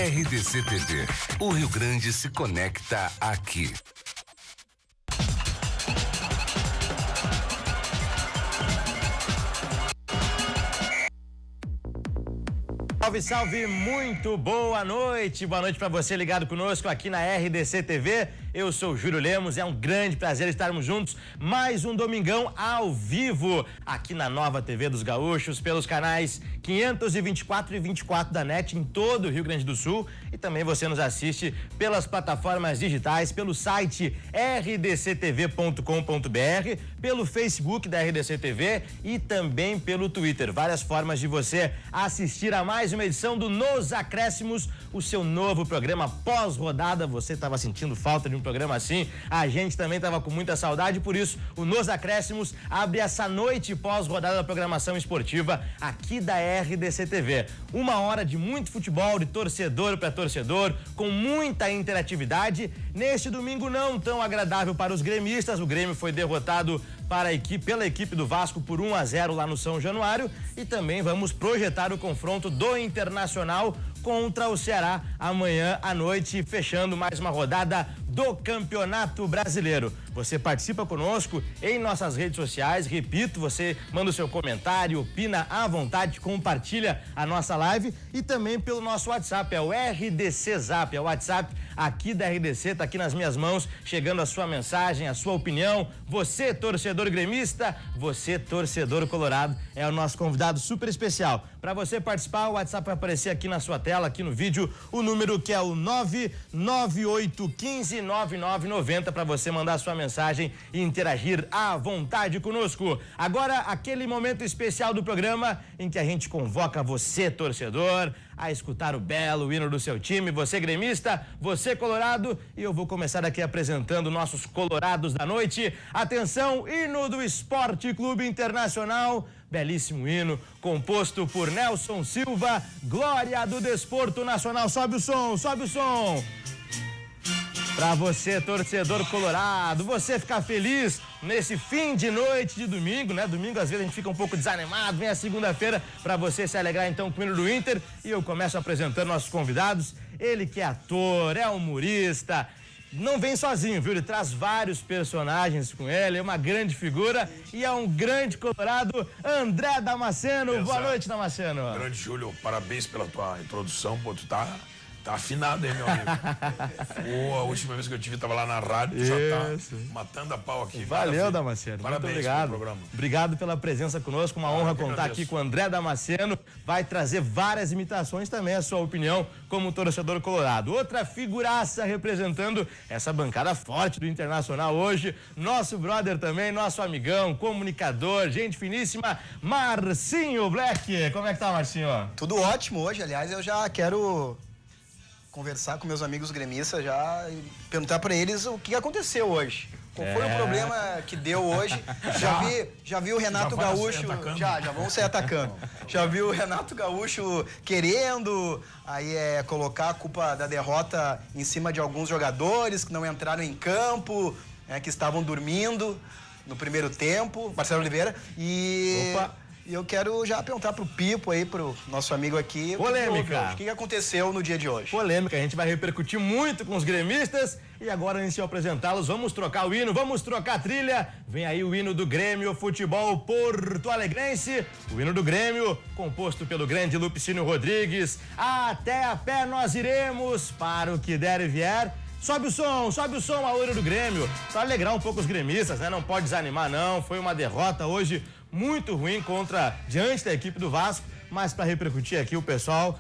RDC TV. O Rio Grande se conecta aqui. Salve, salve, muito boa noite para você ligado conosco aqui na RDC TV. Eu sou o Júlio Lemos, é um grande prazer estarmos juntos mais um domingão ao vivo aqui na Nova TV dos Gaúchos, pelos canais 524 e 24 da NET em todo o Rio Grande do Sul, e também você nos assiste pelas plataformas digitais, pelo site rdctv.com.br, pelo Facebook da RDC TV e também pelo Twitter. Várias formas de você assistir a mais uma edição do Nos Acréscimos, o seu novo programa pós-rodada. Você estava sentindo falta de um programa assim? A gente também estava com muita saudade, por isso o Nos Acréscimos abre essa noite pós-rodada da programação esportiva aqui da RDC TV. Uma hora de muito futebol, de torcedor para torcedor, com muita interatividade. Neste domingo não tão agradável para os gremistas, o Grêmio foi derrotado pela equipe do Vasco por 1-0 lá no São Januário, e também vamos projetar o confronto do Internacional contra o Ceará amanhã à noite, fechando mais uma rodada do Campeonato Brasileiro. Você participa conosco em nossas redes sociais, repito, você manda o seu comentário, opina à vontade, compartilha a nossa live, e também pelo nosso WhatsApp, é o RDC Zap, é o WhatsApp aqui da RDC, tá aqui nas minhas mãos, chegando a sua mensagem, a sua opinião. Você, torcedor gremista, você, torcedor colorado, é o nosso convidado super especial. Para você participar, o WhatsApp vai aparecer aqui na sua tela, aqui no vídeo, o número que é o 998159990, para você mandar sua mensagem e interagir à vontade conosco. Agora, aquele momento especial do programa em que a gente convoca você, torcedor, a escutar o belo hino do seu time, você gremista, você colorado, e eu vou começar aqui apresentando nossos colorados da noite. Atenção, hino do Esporte Clube Internacional, belíssimo hino, composto por Nelson Silva, glória do desporto nacional. Sobe o som, sobe o som. Pra você, torcedor colorado, você ficar feliz nesse fim de noite de domingo, né? Domingo às vezes a gente fica um pouco desanimado, vem a segunda-feira pra você se alegrar então com o hino do Inter, e eu começo apresentando nossos convidados. Ele que é ator, é humorista, não vem sozinho, viu? Ele traz vários personagens com ele, é uma grande figura e é um grande colorado, André Damasceno. Exato. Boa noite, Damasceno. Grande Júlio, parabéns pela tua introdução, pô, tu tá afinado, hein, meu amigo? Pô, a última vez que eu tive, tava lá na rádio, tu já tá matando a pau aqui. Valeu, Damasceno. Parabéns, muito obrigado. pelo programa. Obrigado pela presença conosco, uma honra contar aqui com o André Damasceno. Vai trazer várias imitações também, a sua opinião como torcedor colorado. Outra figuraça representando essa bancada forte do Internacional hoje, nosso brother também, nosso amigão, comunicador, gente finíssima, Marcinho Black. Como é que tá, Marcinho? Tudo ótimo hoje, aliás, eu já quero conversar com meus amigos gremistas já e perguntar para eles o que aconteceu hoje. Qual foi o problema que deu hoje? Já vi o Renato Gaúcho, já vamos sair atacando. Já vi o Renato Gaúcho querendo colocar a culpa da derrota em cima de alguns jogadores que não entraram em campo, que estavam dormindo no primeiro tempo, Marcelo Oliveira, e eu quero já perguntar pro Pipo aí, pro nosso amigo aqui. Polêmica. O que aconteceu no dia de hoje? Polêmica, a gente vai repercutir muito com os gremistas. E agora, antes de eu apresentá-los, vamos trocar o hino, vamos trocar a trilha. Vem aí o hino do Grêmio Futebol Porto Alegrense. O hino do Grêmio, composto pelo grande Lupicínio Rodrigues. Até a pé nós iremos, para o que der e vier. Sobe o som, a hora do Grêmio. Pra alegrar um pouco os gremistas, né? Não pode desanimar, não. Foi uma derrota hoje muito ruim diante da equipe do Vasco, mas para repercutir aqui o pessoal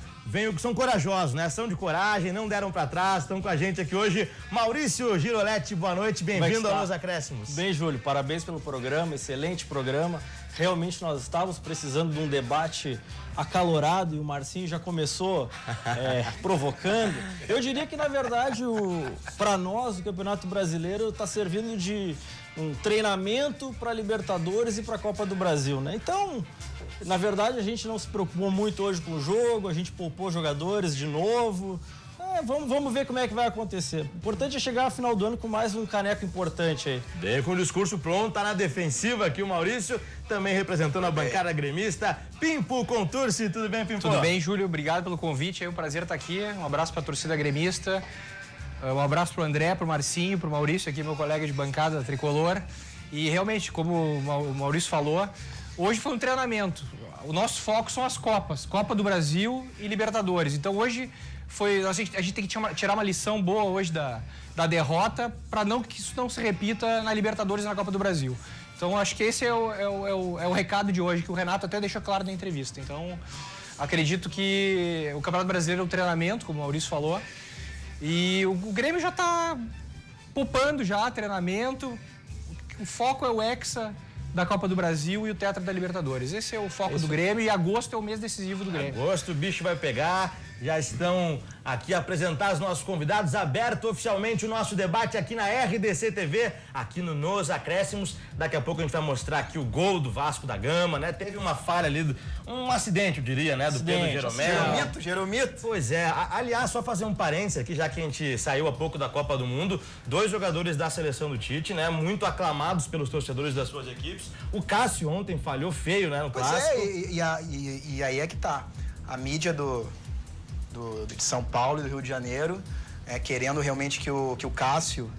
são corajosos, né? São de coragem, não deram para trás, estão com a gente aqui hoje. Maurício Giroletti, boa noite, bem-vindo aos Acréscimos. Bem, Júlio, parabéns pelo programa, excelente programa. Realmente nós estávamos precisando de um debate acalorado e o Marcinho já começou provocando. Eu diria que, na verdade, para nós, o Campeonato Brasileiro está servindo de um treinamento para Libertadores e para a Copa do Brasil, né? Então, na verdade, a gente não se preocupou muito hoje com o jogo, a gente poupou jogadores de novo. Vamos ver como é que vai acontecer. O importante é chegar ao final do ano com mais um caneco importante aí. Veio com o discurso pronto, tá na defensiva aqui o Maurício, também representando a bancada gremista. Pimpo Contursi, tudo bem, Pimpo? Tudo bem, Júlio, obrigado pelo convite, é um prazer estar aqui. Um abraço para a torcida gremista, um abraço pro André, pro Marcinho, pro Maurício, aqui meu colega de bancada tricolor. E realmente, como o Maurício falou, hoje foi um treinamento. O nosso foco são as Copas, Copa do Brasil e Libertadores. Então hoje a gente tem que tirar uma lição boa hoje da derrota para que isso não se repita na Libertadores e na Copa do Brasil. Então acho que esse é o recado de hoje, que o Renato até deixou claro na entrevista. Então acredito que o Campeonato Brasileiro é um treinamento, como o Maurício falou, e o Grêmio já está poupando já treinamento. O foco é o Hexa da Copa do Brasil e o Tetra da Libertadores. Esse é o foco do Grêmio e agosto é o mês decisivo do Grêmio. Agosto o bicho vai pegar. Já estão aqui a apresentar os nossos convidados. Aberto oficialmente o nosso debate aqui na RDC TV, aqui no Nos Acréscimos. Daqui a pouco a gente vai mostrar aqui o gol do Vasco da Gama, né? Teve uma falha ali, um acidente, eu diria, né? Do Pedro Jeromel. Jeromito. Pois é. Aliás, só fazer um parênteses aqui, já que a gente saiu há pouco da Copa do Mundo. 2 jogadores da seleção do Tite, né? Muito aclamados pelos torcedores das suas equipes. O Cássio ontem falhou feio, né? No clássico. E aí é que tá. A mídia de São Paulo e do Rio de Janeiro, querendo realmente que o Cássio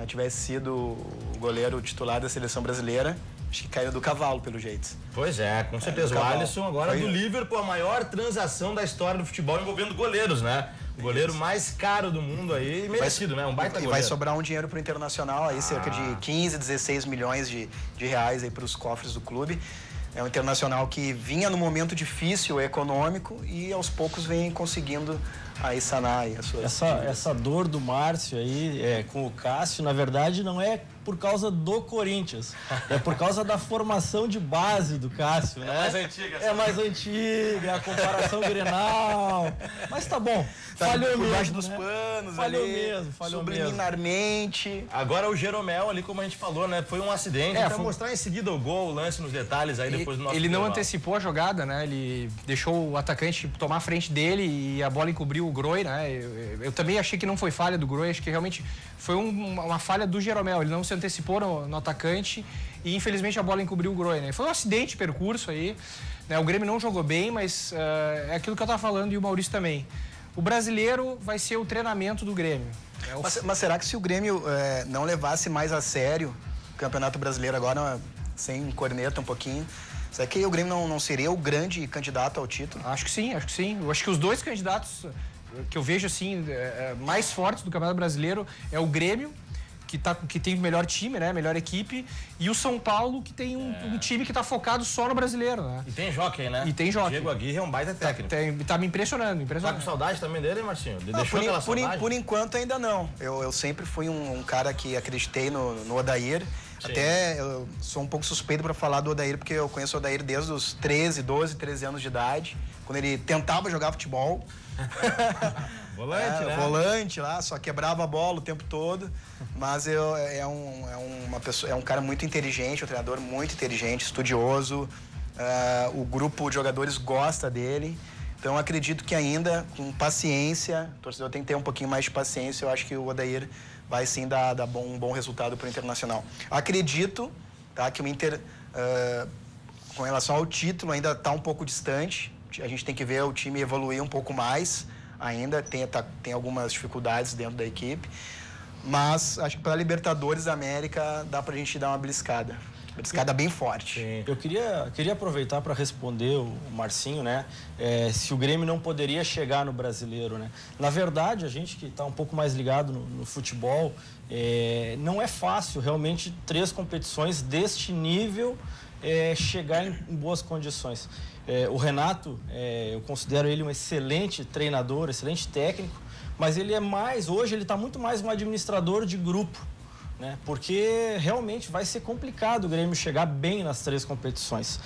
tivesse sido o goleiro titular da seleção brasileira. Acho que caiu do cavalo, pelo jeito. Pois é, com certeza. O Alisson agora do Liverpool, a maior transação da história do futebol envolvendo goleiros, né? O goleiro mais caro do mundo aí, merecido, né? Um baita goleiro. E vai sobrar um dinheiro pro Internacional aí, cerca de 15, 16 milhões de reais aí pros cofres do clube. É um Internacional que vinha num momento difícil econômico e aos poucos vem conseguindo aí sanar aí as suas... Essa dor do Márcio aí com o Cássio, na verdade, não é por causa do Corinthians. É por causa da formação de base do Cássio, né? É mais antiga. É mais antiga, a comparação Grenal. Mas tá bom. Falhou por mesmo, baixo dos né? panos, falhou ali, mesmo. subliminarmente. Agora o Jeromel ali, como a gente falou, né? Foi um acidente. Pra mostrar em seguida o gol, o lance nos detalhes aí depois do nosso Ele não intervalo. antecipou a jogada, né? Ele deixou o atacante tomar a frente dele e a bola encobriu o Groi, né? Eu também achei que não foi falha do Groi, acho que realmente foi uma falha do Jeromel. Ele não se antecipou no atacante e infelizmente a bola encobriu o Groi, né? Foi um acidente de percurso aí, né? O Grêmio não jogou bem, mas é aquilo que eu tava falando e o Maurício também. O brasileiro vai ser o treinamento do Grêmio. Mas será que se o Grêmio não levasse mais a sério o Campeonato Brasileiro agora, sem corneta um pouquinho, será que o Grêmio não seria o grande candidato ao título? Acho que sim, acho que sim. Eu acho que os dois candidatos que eu vejo assim mais fortes do Campeonato Brasileiro é o Grêmio, que tem o melhor time, né? Melhor equipe, e o São Paulo, que tem um time que tá focado só no brasileiro, né? E tem jockey, né? E tem jockey. Diego Aguirre é um baita técnico. Tá me impressionando. Tá com saudade também dele, Marcinho? Deixou aquela saudade? Por enquanto ainda não. Eu sempre fui um cara que acreditei no Odair. Sim. Até eu sou um pouco suspeito para falar do Odair, porque eu conheço o Odair desde os 13 anos de idade, quando ele tentava jogar futebol. Volante, né? Volante lá, só quebrava a bola o tempo todo. Mas é um cara muito inteligente, um treinador muito inteligente, estudioso. O grupo de jogadores gosta dele. Então acredito que ainda, com paciência, o torcedor tem que ter um pouquinho mais de paciência. Eu acho que o Odair vai sim dar um bom resultado para o Internacional. Acredito, tá, que o Inter, com relação ao título, ainda está um pouco distante. A gente tem que ver o time evoluir um pouco mais. Ainda tem algumas dificuldades dentro da equipe, mas acho que para a Libertadores da América dá para a gente dar uma beliscada bem forte. Sim. Eu queria aproveitar para responder o Marcinho, né? Se o Grêmio não poderia chegar no brasileiro, né? Na verdade, a gente que está um pouco mais ligado no futebol, não é fácil realmente 3 competições deste nível chegar em boas condições. O Renato, eu considero ele um excelente treinador, excelente técnico, mas hoje ele está muito mais um administrador de grupo, né? Porque realmente vai ser complicado o Grêmio chegar bem nas 3 competições.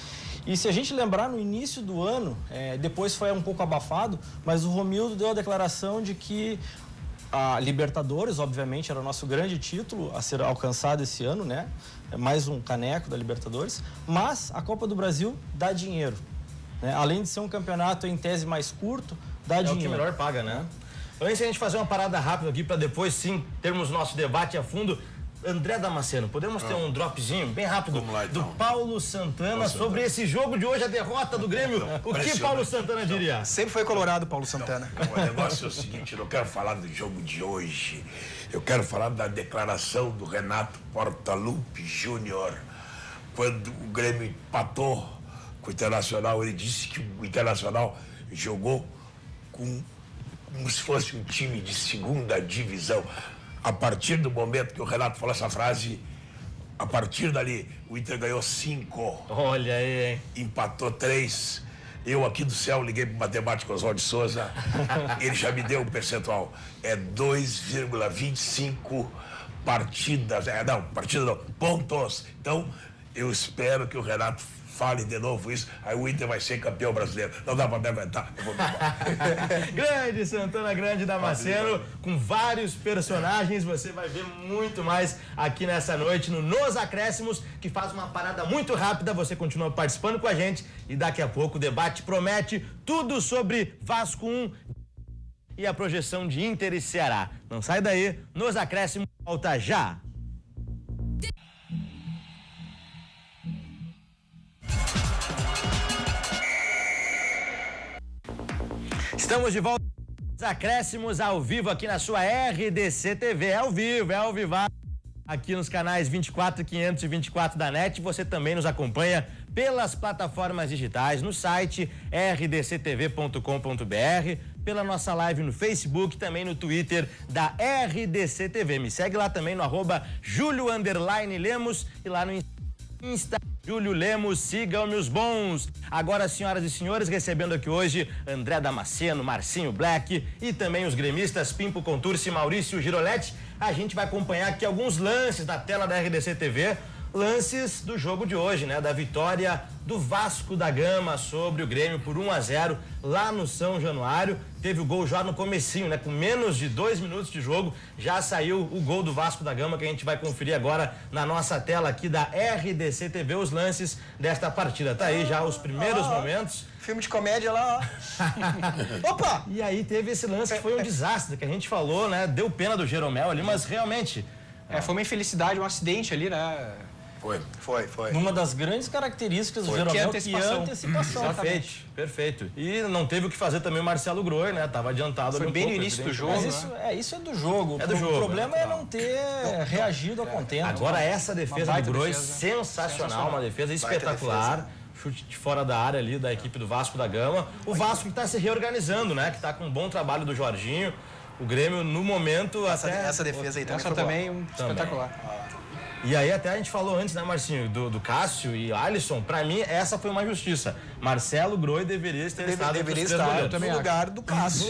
E se a gente lembrar, no início do ano, depois foi um pouco abafado, mas o Romildo deu a declaração de que a Libertadores, obviamente, era o nosso grande título a ser alcançado esse ano, né? Mais um caneco da Libertadores, mas a Copa do Brasil dá dinheiro. Além de ser um campeonato em tese mais curto, dá dinheiro. É o que melhor paga, né? Antes de a gente fazer uma parada rápida aqui para depois sim termos nosso debate a fundo, André Damasceno, podemos ter um dropzinho bem rápido Vamos lá, então. do Paulo Santana sobre esse jogo de hoje, a derrota do Grêmio. O que Paulo Santana diria? Sempre foi colorado, Paulo Santana. O negócio é o seguinte, eu não quero falar do jogo de hoje. Eu quero falar da declaração do Renato Portaluppi Júnior. Quando o Grêmio empatou com o Internacional, ele disse que o Internacional jogou como se fosse um time de segunda divisão. A partir do momento que o Renato falou essa frase, a partir dali, o Inter ganhou 5. Olha aí, hein? Empatou 3. Eu aqui do céu liguei para o matemático Oswaldo de Souza, ele já me deu um percentual. É 2,25 partidas. Partidas não, pontos. Então, eu espero que o Renato fale de novo isso, aí o Inter vai ser campeão brasileiro. Não dá para me aguentar, eu vou me embora. Grande Santana, grande Damasceno, com vários personagens, você vai ver muito mais aqui nessa noite no Nos Acréscimos, que faz uma parada muito rápida, você continua participando com a gente e daqui a pouco o debate promete tudo sobre Vasco 1 e a projeção de Inter e Ceará. Não sai daí, Nos Acréscimos volta já. Estamos de volta, acréscimos ao vivo aqui na sua RDC TV, é ao vivo, aqui nos canais 24, 500 e 24 da NET. Você também nos acompanha pelas plataformas digitais, no site rdctv.com.br, pela nossa live no Facebook, também no Twitter da RDC TV. Me segue lá também no @Julio_Lemos e lá no Insta. Júlio Lemos, sigam meus bons. Agora, senhoras e senhores, recebendo aqui hoje André Damasceno, Marcinho Black e também os gremistas Pimpo Contursi e Maurício Giroletti. A gente vai acompanhar aqui alguns lances da tela da RDC TV, lances do jogo de hoje, né? Da vitória do Vasco da Gama sobre o Grêmio por 1-0 lá no São Januário. Teve o gol já no comecinho, né? Com menos de 2 minutos de jogo, já saiu o gol do Vasco da Gama, que a gente vai conferir agora na nossa tela aqui da RDC TV, os lances desta partida. Tá aí já os primeiros momentos. Filme de comédia lá, ó. Opa! E aí teve esse lance que foi um desastre, que a gente falou, né? Deu pena do Jeromel ali, mas realmente... Foi uma infelicidade, um acidente ali, né? Foi. Uma das grandes características do Jeromel, que é a antecipação. Perfeito. E não teve o que fazer também o Marcelo Groi, né? Tava adiantado. Foi bem no início do jogo. Mas isso é do jogo. É do jogo. O problema é não ter reagido a contento. Agora essa defesa do Groi, sensacional, uma defesa espetacular. Chute de fora da área ali da equipe do Vasco da Gama. O Vasco que está se reorganizando, né? Que está com um bom trabalho do Jorginho. O Grêmio, no momento, essa defesa aí também espetacular. E aí até a gente falou antes, né, Marcinho, do Cássio e Alisson. Pra mim, essa foi uma injustiça. Marcelo Groi deveria estar no lugar do Cássio. No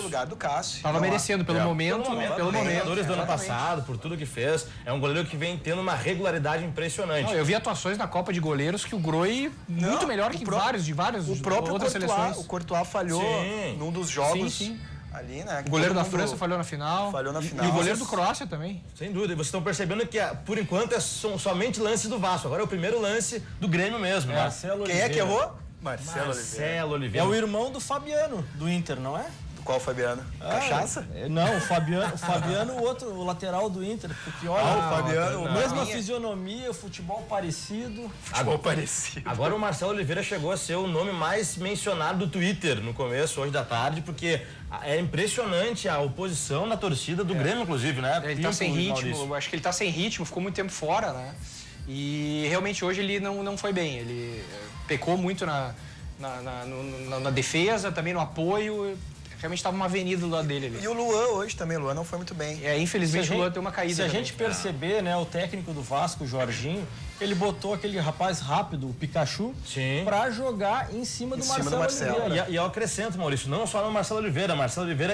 lugar do Cássio. Tava merecendo pelo momento. Jogadores do ano passado, por tudo que fez. É um goleiro que vem tendo uma regularidade impressionante. Eu vi atuações na Copa de Goleiros que o Groi muito melhor que vários o próprio outras seleções. O Courtois falhou num dos jogos. Sim. Ali, né? O goleiro da França falhou na final. E o goleiro do Croácia também. Sem dúvida. E vocês estão percebendo que, por enquanto, são somente lances do Vasco. Agora é o primeiro lance do Grêmio mesmo. Marcelo Oliveira. Quem é que errou? Marcelo Oliveira. É o irmão do Fabiano, do Inter, não é? Qual Fabiano? Cachaça? Não, o Fabiano, o outro, o lateral do Inter. Porque olha, o Fabiano. Mesma fisionomia, futebol parecido. Agora o Marcelo Oliveira chegou a ser o nome mais mencionado do Twitter no começo, hoje da tarde, porque é impressionante a oposição na torcida do Grêmio, inclusive, né? Ele tá sem ritmo, eu acho que ele tá sem ritmo, ficou muito tempo fora, né? E realmente hoje ele não foi bem. Ele pecou muito na defesa, também no apoio. Realmente estava uma avenida do lado dele ali. E o Luan hoje também, o Luan não foi muito bem. Infelizmente o Luan tem uma caída. Se a gente perceber, né, o técnico do Vasco, o Jorginho, ele botou aquele rapaz rápido, o Pikachu, para jogar em cima do Marcelo Oliveira. E eu acrescento, Maurício, não só no Marcelo Oliveira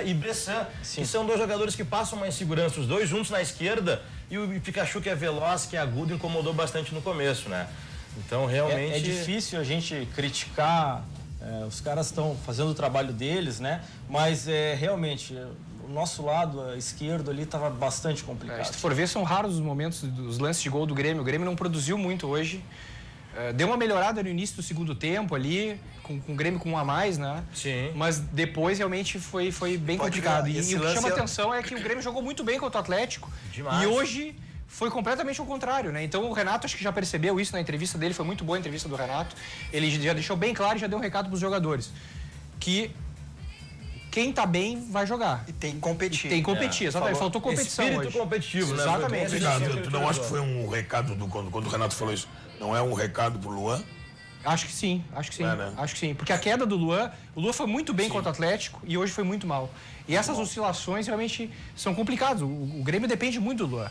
e Bressan, que são dois jogadores que passam uma insegurança, os dois juntos na esquerda, e o Pikachu, que é veloz, que é agudo, incomodou bastante no começo, né? Então, realmente... É difícil a gente criticar... os caras estão fazendo o trabalho deles, né? Mas realmente o nosso lado esquerdo ali estava bastante complicado. Se tu for ver, são raros os momentos dos lances de gol do Grêmio. O Grêmio não produziu muito hoje. deu uma melhorada no início do segundo tempo ali, com o Grêmio com um a mais, né? Sim. Mas depois realmente foi bem Pode complicado. ver, E esse o que lance chama é- atenção é que o Grêmio jogou muito bem contra o Atlético. Demais. E hoje foi completamente ao contrário, né? Então o Renato acho que já percebeu isso na entrevista dele, foi muito boa a entrevista do Renato. Ele já deixou bem claro e já deu um recado para os jogadores. Que quem tá bem vai jogar. E tem que competir. Tem que competir, exatamente. Faltou competição Espírito hoje. competitivo, né? Exatamente. Ricardo, tu não acha que foi um recado quando o Renato falou isso? Não é um recado pro Luan? Acho que sim, acho que sim. É, né? Acho que sim. Porque a queda do Luan, o Luan foi muito bem contra o Atlético e hoje foi muito mal. E essas oscilações realmente são complicadas. O Grêmio depende muito do Luan.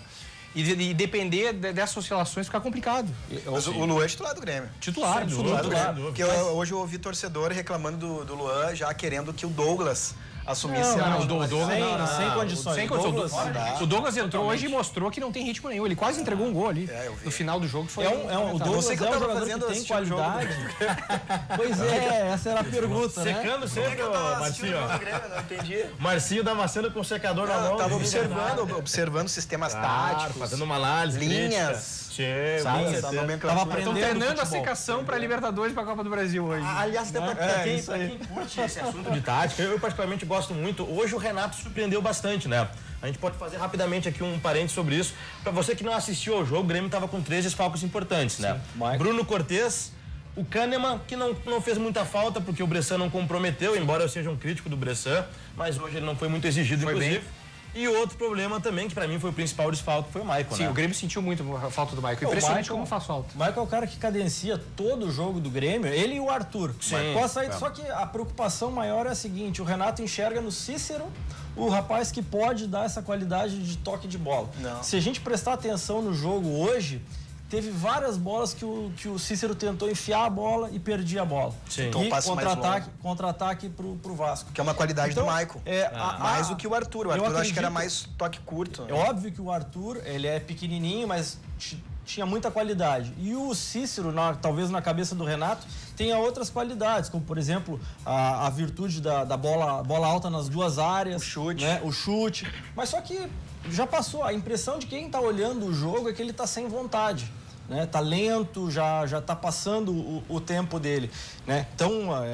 E depender dessas oscilações fica complicado. Mas o Luan é titular do Grêmio. Titular, absoluto. Titular. Porque hoje eu ouvi torcedor reclamando do Luan, já querendo que o Douglas assumisse Não, a o Douglas Sem condições. Sem condição. Douglas, O Douglas entrou hoje e mostrou que não tem ritmo nenhum. Ele quase entregou um gol ali. eu vi. No final do jogo foi. o lamentável. Douglas sei o que eu é um tava jogador fazendo que tem assistindo o jogo. qualidade. Pois é, essa era a pergunta, né? Secando sempre, ô, Marcinho. ó. Grêmio, não entendi. Marcinho damascando com o secador na mão. Tava né? observando sistemas Claro, táticos, fazendo uma análise. linhas, Sim, sabe? com Essa certeza. nomenclatura. Tava Estão aprendendo treinando a futebol. secação para Libertadores para a Copa do Brasil hoje. Aliás, até pra quem curte esse assunto de tática, eu particularmente gosto muito. Hoje o Renato surpreendeu bastante, né? A gente pode fazer rapidamente aqui um parênteses sobre isso. Pra você que não assistiu ao jogo, o Grêmio tava com 3 desfalques importantes, né? Michael. Bruno Cortez, o Kahneman, que não fez muita falta porque o Bressan não comprometeu, embora eu seja um crítico do Bressan, mas hoje ele não foi muito exigido, Foi inclusive. bem. E outro problema também, que pra mim foi o principal desfalque, foi o Michael, Sim, né? o Grêmio sentiu muito a falta do Michael. Impressionante como faz falta. O Michael é o cara que cadencia todo o jogo do Grêmio, ele e o Arthur. Pode sair, só que a preocupação maior é a seguinte, o Renato enxerga no Cícero o rapaz que pode dar essa qualidade de toque de bola. Não. Se a gente prestar atenção no jogo hoje, teve várias bolas que o Cícero tentou enfiar a bola e perdia a bola. Sim. Então, E passe mais contra-ataque pro Vasco. Que é uma qualidade do Michael. Mais do do que o Arthur. O Arthur eu acho que era mais toque curto. É óbvio que o Arthur, ele é pequenininho, mas tinha muita qualidade. E o Cícero, talvez na cabeça do Renato, tenha outras qualidades, como, por exemplo, a virtude da bola alta nas duas áreas. O chute. Né? O chute. Mas só que já passou. A impressão de quem está olhando o jogo é que ele está sem vontade. Né? Tá lento, já tá passando o tempo dele, né? Então,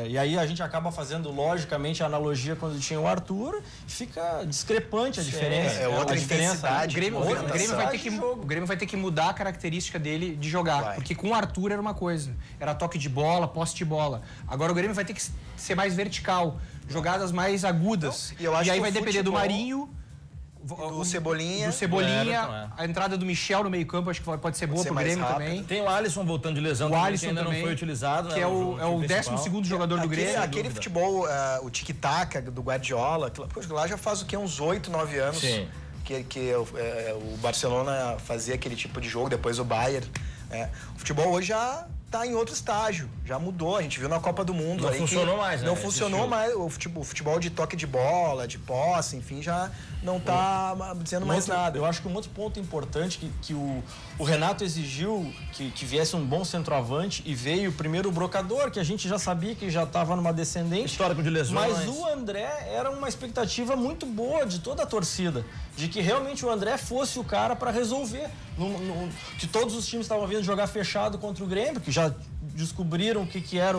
e aí a gente acaba fazendo logicamente a analogia quando tinha o Arthur, fica discrepante a diferença. É outra a diferença, intensidade. O Grêmio, Outra o Grêmio vai ter que, jogo. o Grêmio vai ter que mudar a característica dele de jogar. Vai. Porque com o Arthur era uma coisa. Era toque de bola, posse de bola. Agora o Grêmio vai ter que ser mais vertical. Jogadas mais agudas. E eu acho aí que vai o depender do futebol- Marinho. Do Cebolinha. Do Cebolinha. Do Everton, A entrada do Michel no meio-campo acho que pode ser boa ser pro mais Grêmio rápido. também. Tem o Alisson voltando de lesão, O também, Alisson que ainda também, não foi utilizado. que né, é no o jogo principal. 12º jogador do Grêmio. Aquele futebol, o tic-tac do Guardiola, lá já faz o quê? Uns 8, 9 anos. Sim. Que o Barcelona fazia aquele tipo de jogo, depois o Bayern. O futebol hoje já está em outro estágio, já mudou. A gente viu na Copa do Mundo. Não aí funcionou mais, né, Não esse funcionou estilo. mais. O futebol de toque de bola, de posse, enfim, já não está dizendo mais nada. Eu acho que um outro ponto importante que o Renato exigiu que viesse um bom centroavante e veio primeiro o Brocador, que a gente já sabia que já estava numa descendente. Histórico de lesões. Mas o André era uma expectativa muito boa de toda a torcida, de que realmente o André fosse o cara para resolver. Que todos os times estavam vindo jogar fechado contra o Grêmio, que já descobriram o que era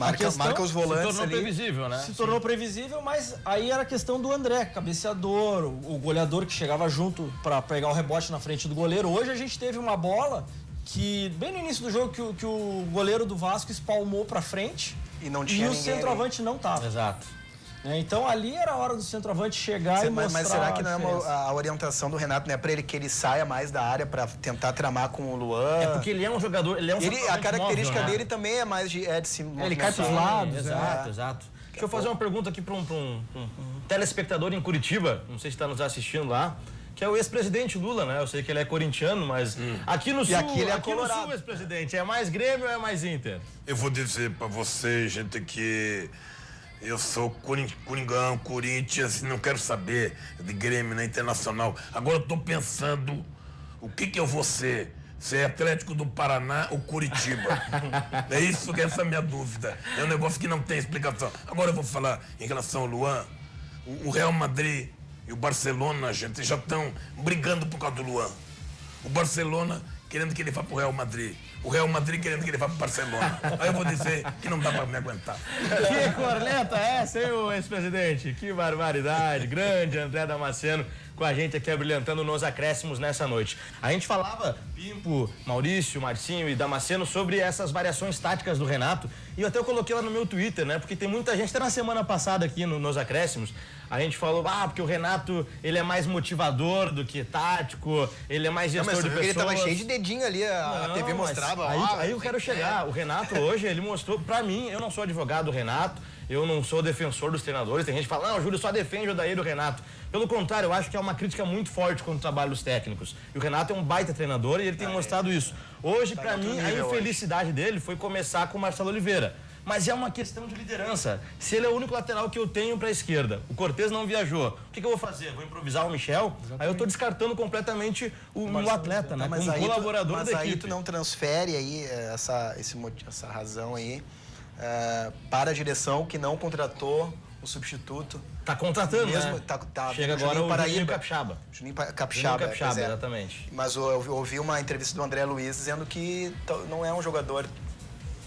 a questão. Marca os Se volantes tornou ali. previsível, né? Se tornou previsível, mas aí era a questão do André, cabeceador, o goleador que chegava junto para pegar o rebote na frente do goleiro. Hoje a gente teve uma bola que, bem no início do jogo, que o goleiro do Vasco espalmou para frente E não tinha o ninguém centroavante não tava. Exato. Então ali era a hora do centroavante chegar e mostrar. Mas será que não é a diferença. a orientação do Renato, né? Para ele que ele saia mais da área para tentar tramar com o Luan? É porque ele é um jogador, ele é um A centroavante característica móvel, né? dele também é mais de se Ele cai pros movimentar. lados. Exato, exato. Deixa eu fazer uma pergunta aqui para um telespectador em Curitiba, não sei se está nos assistindo lá, que é o ex-presidente Lula, né? Eu sei que ele é corintiano, mas aqui no Sul, aqui ele é aqui no colorado. Sul, ex-presidente, é mais Grêmio ou é mais Inter? Eu vou dizer pra você, gente, que eu sou Coringão, Corinthians, não quero saber de Grêmio na Internacional. Agora eu tô pensando o que eu vou ser. Se é Atlético do Paraná ou Curitiba. É isso que é essa minha dúvida. É um negócio que não tem explicação. Agora eu vou falar em relação ao Luan. O Real Madrid e o Barcelona, gente, já estão brigando por causa do Luan. O Barcelona querendo que ele vá pro Real Madrid. O Real Madrid querendo que ele vá pro Barcelona. Aí eu vou dizer que não dá pra me aguentar. Que corneta é essa, hein, o ex-presidente? Que barbaridade. Grande André Damasceno com a gente aqui brilhantando nos acréscimos nessa noite. A gente falava, Pimpo, Maurício, Marcinho e Damasceno, sobre essas variações táticas do Renato. E eu até coloquei lá no meu Twitter, né? Porque tem muita gente, até na semana passada aqui nos acréscimos, a gente falou, porque o Renato, ele é mais motivador do que tático, ele é mais gestor de pessoas. Ele tava cheio de dedinho ali, a TV mostrava. Aí eu quero chegar. O Renato hoje, ele mostrou, pra mim, eu não sou advogado do Renato, eu não sou defensor dos treinadores. Tem gente que fala, não, o Júlio só defende o Odair do Renato. Pelo contrário, eu acho que é uma crítica muito forte contra o trabalho dos técnicos. E o Renato é um baita treinador e ele tem mostrado isso. Hoje, pra mim, a infelicidade dele foi começar com o Marcelo Oliveira. Mas é uma questão de liderança. Se ele é o único lateral que eu tenho para a esquerda, o Cortez não viajou, o que eu vou fazer? Vou improvisar o Michel? Exatamente. Aí eu estou descartando completamente o atleta, né? Como colaborador da equipe. Mas aí tu não transfere aí essa razão aí para a direção que não contratou o substituto. Tá contratando, mesmo, né? Tá Chega agora o Juninho Capixaba. Juninho Capixaba, exatamente. Mas eu ouvi uma entrevista do André Luiz dizendo que não é um jogador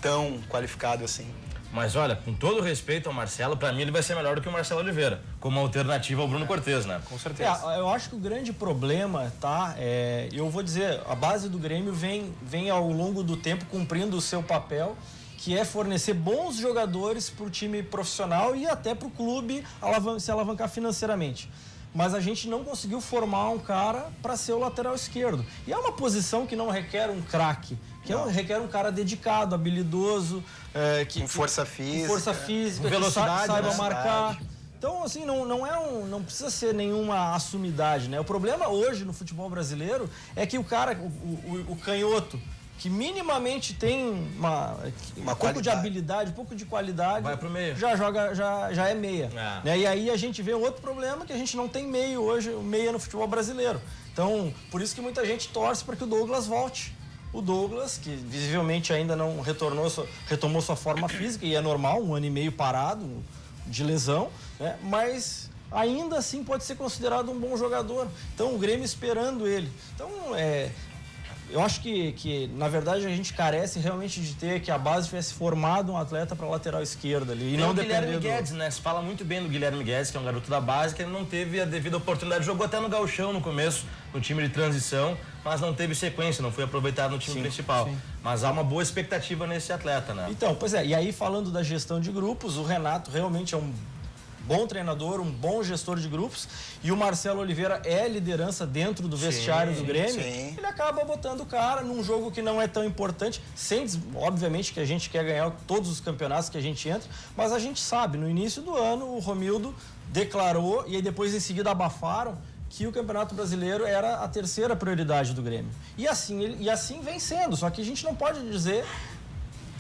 tão qualificado assim. Mas olha, com todo respeito ao Marcelo, pra mim ele vai ser melhor do que o Marcelo Oliveira, como alternativa ao Bruno Cortez, né? Com certeza. Eu acho que o grande problema, tá? Eu vou dizer, a base do Grêmio vem ao longo do tempo cumprindo o seu papel, que é fornecer bons jogadores pro time profissional e até pro clube se alavancar financeiramente. Mas a gente não conseguiu formar um cara para ser o lateral esquerdo. E é uma posição que não requer um craque, requer um cara dedicado, habilidoso, com força física, velocidade, saiba marcar. Então, assim, não precisa ser nenhuma assumidade, né? O problema hoje no futebol brasileiro é que o cara, o canhoto, que minimamente tem um pouco de habilidade, um pouco de qualidade, vai pro meio. Já joga, já é meia. Né? E aí a gente vê outro problema, que a gente não tem meio hoje, meia no futebol brasileiro. Então, por isso que muita gente torce para que o Douglas volte. O Douglas, que visivelmente ainda não retomou sua forma física, e é normal, 1 ano e meio parado de lesão, né? Mas ainda assim pode ser considerado um bom jogador. Então, o Grêmio esperando ele. Então, eu acho que, na verdade, a gente carece realmente de ter que a base tivesse formado um atleta para lateral esquerda ali. E não depender Guilherme Guedes, né? Se fala muito bem do Guilherme Guedes, que é um garoto da base, que ele não teve a devida oportunidade. Jogou até no gauchão no começo, no time de transição, mas não teve sequência, não foi aproveitado no time principal. Sim. Mas há uma boa expectativa nesse atleta, né? Então, pois é. E aí, falando da gestão de grupos, o Renato realmente é um bom treinador, um bom gestor de grupos, e o Marcelo Oliveira é liderança dentro do vestiário do Grêmio. Sim. Ele acaba botando o cara num jogo que não é tão importante, obviamente que a gente quer ganhar todos os campeonatos que a gente entra, mas a gente sabe, no início do ano o Romildo declarou, e aí depois em seguida abafaram, que o Campeonato Brasileiro era a terceira prioridade do Grêmio. E assim vem sendo, só que a gente não pode dizer